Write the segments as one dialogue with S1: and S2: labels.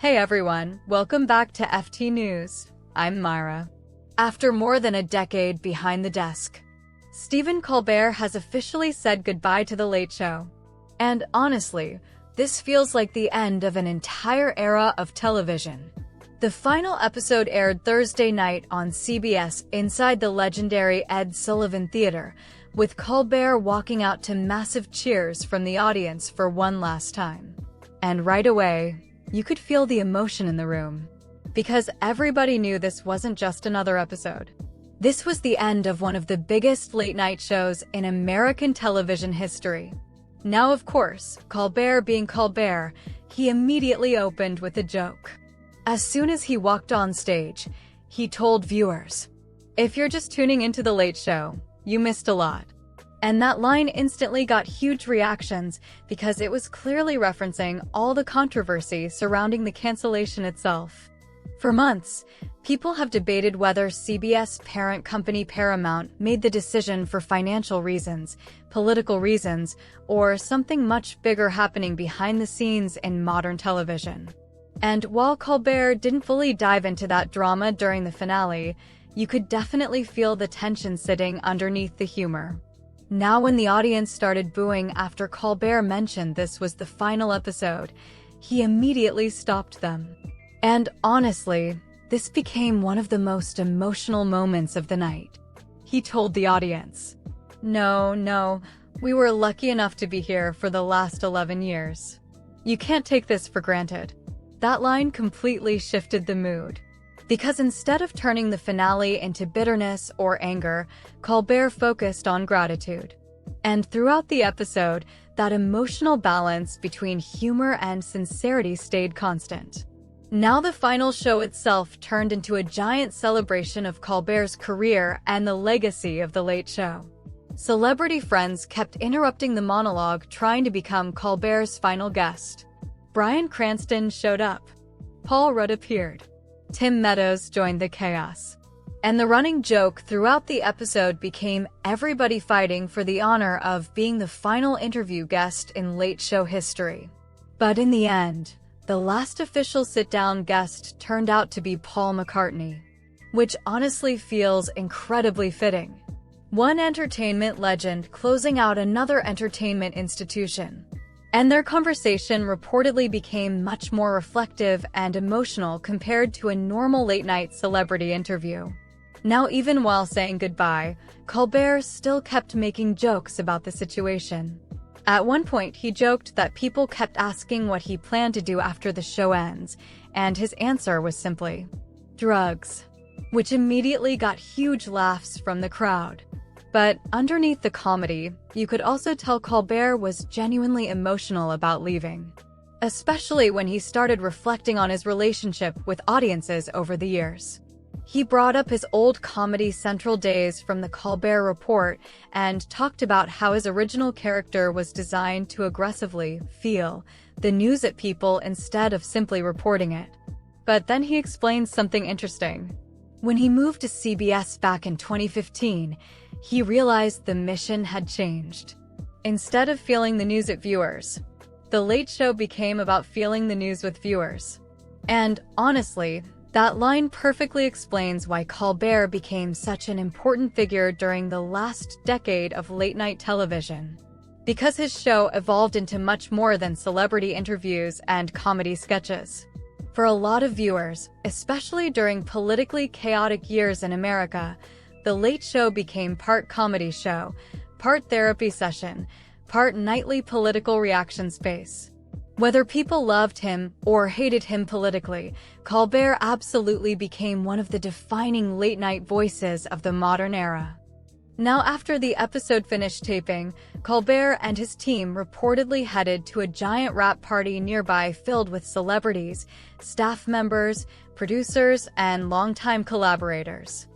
S1: Hey everyone, welcome back to FT News. I'm Myra. After more than a decade behind the desk, Stephen Colbert has officially said goodbye to The Late Show. And honestly, this feels like the end of an entire era of television. The final episode aired Thursday night on CBS inside the legendary Ed Sullivan Theater, with Colbert walking out to massive cheers from the audience for one last time. And right away, you could feel the emotion in the room. Because everybody knew this wasn't just another episode. This was the end of one of the biggest late-night shows in American television history. Now, of course, Colbert being Colbert, he immediately opened with a joke. As soon as he walked on stage, he told viewers, "If you're just tuning into The Late Show, you missed a lot." And that line instantly got huge reactions because it was clearly referencing all the controversy surrounding the cancellation itself. For months, people have debated whether CBS parent company Paramount made the decision for financial reasons, political reasons, or something much bigger happening behind the scenes in modern television. And while Colbert didn't fully dive into that drama during the finale, you could definitely feel the tension sitting underneath the humor. Now, when the audience started booing after Colbert mentioned this was the final episode, he immediately stopped them. And honestly, this became one of the most emotional moments of the night. He told the audience, No, we were lucky enough to be here for the last 11 years. You can't take this for granted." That line completely shifted the mood. Because instead of turning the finale into bitterness or anger, Colbert focused on gratitude. And throughout the episode, that emotional balance between humor and sincerity stayed constant. Now the final show itself turned into a giant celebration of Colbert's career and the legacy of The Late Show. Celebrity friends kept interrupting the monologue, trying to become Colbert's final guest. Cranston showed up. Paul Rudd appeared. Tim Meadows joined the chaos. And the running joke throughout the episode became everybody fighting for the honor of being the final interview guest in Late Show history. But in the end, the last official sit-down guest turned out to be Paul McCartney, which honestly feels incredibly fitting. One entertainment legend closing out another entertainment institution. And their conversation reportedly became much more reflective and emotional compared to a normal late-night celebrity interview. Now, even while saying goodbye, Colbert still kept making jokes about the situation. At one point, he joked that people kept asking what he planned to do after the show ends, and his answer was simply, "Drugs," which immediately got huge laughs from the crowd. But underneath the comedy, you could also tell Colbert was genuinely emotional about leaving, especially when he started reflecting on his relationship with audiences over the years. He brought up his old Comedy Central days from the Colbert Report and talked about how his original character was designed to aggressively feel the news at people instead of simply reporting it. But then he explained something interesting. When he moved to CBS back in 2015, he realized the mission had changed. Instead of feeling the news at viewers, The Late Show became about feeling the news with viewers. And honestly, that line perfectly explains why Colbert became such an important figure during the last decade of late-night television. Because his show evolved into much more than celebrity interviews and comedy sketches. For a lot of viewers, especially during politically chaotic years in America, The Late Show became part comedy show, part therapy session, part nightly political reaction space. Whether people loved him or hated him politically, Colbert absolutely became one of the defining late-night voices of the modern era. Now, after the episode finished taping, Colbert and his team reportedly headed to a giant wrap party nearby filled with celebrities, staff members, producers, and longtime collaborators.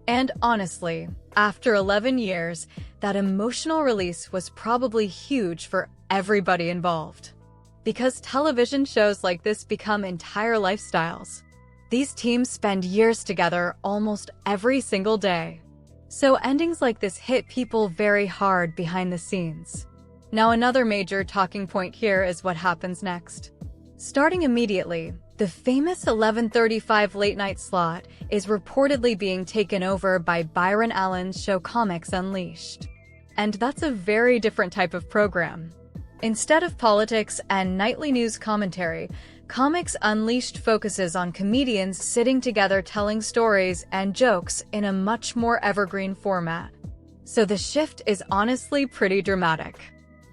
S1: And honestly, after 11 years, that emotional release was probably huge for everybody involved. Because television shows like this become entire lifestyles. These teams spend years together almost every single day. So endings like this hit people very hard behind the scenes. Now, another major talking point here is what happens next. Starting immediately, The famous 11:35 late-night slot is reportedly being taken over by Byron Allen's show Comics Unleashed. And that's a very different type of program. Instead of politics and nightly news commentary, Comics Unleashed focuses on comedians sitting together telling stories and jokes in a much more evergreen format. So the shift is honestly pretty dramatic.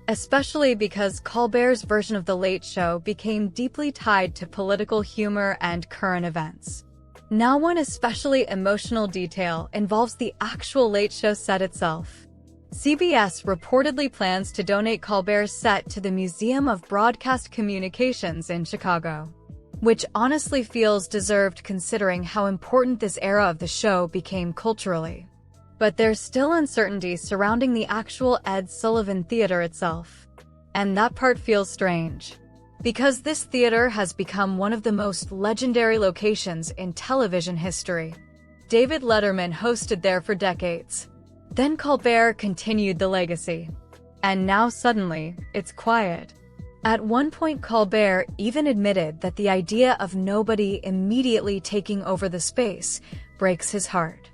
S1: Especially because Colbert's version of The Late Show became deeply tied to political humor and current events. Now one especially emotional detail involves the actual Late Show set itself. CBS reportedly plans to donate Colbert's set to the Museum of Broadcast Communications in Chicago, which honestly feels deserved considering how important this era of the show became culturally. But there's still uncertainty surrounding the actual Ed Sullivan Theater itself. And that part feels strange. Because this theater has become one of the most legendary locations in television history. David Letterman hosted there for decades. Then Colbert continued the legacy. And now suddenly, it's quiet. At one point Colbert even admitted that the idea of nobody immediately taking over the space breaks his heart.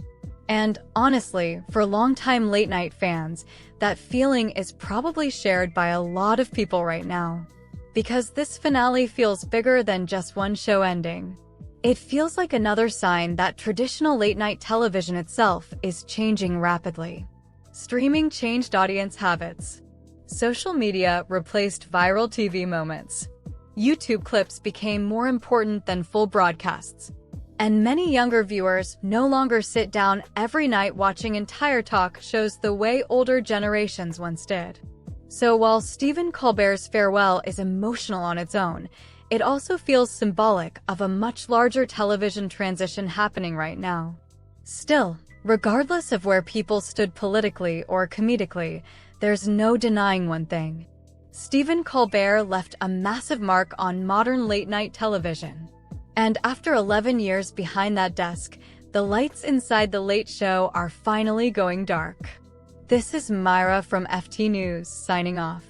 S1: And honestly, for longtime late-night fans, that feeling is probably shared by a lot of people right now. Because this finale feels bigger than just one show ending. It feels like another sign that traditional late-night television itself is changing rapidly. Streaming changed audience habits. Social media replaced viral TV moments. YouTube clips became more important than full broadcasts. And many younger viewers no longer sit down every night watching entire talk shows the way older generations once did. So while Stephen Colbert's farewell is emotional on its own, it also feels symbolic of a much larger television transition happening right now. Still, regardless of where people stood politically or comedically, there's no denying one thing. Stephen Colbert left a massive mark on modern late-night television. And after 11 years behind that desk, the lights inside The Late Show are finally going dark. This is Myra from FT News, signing off.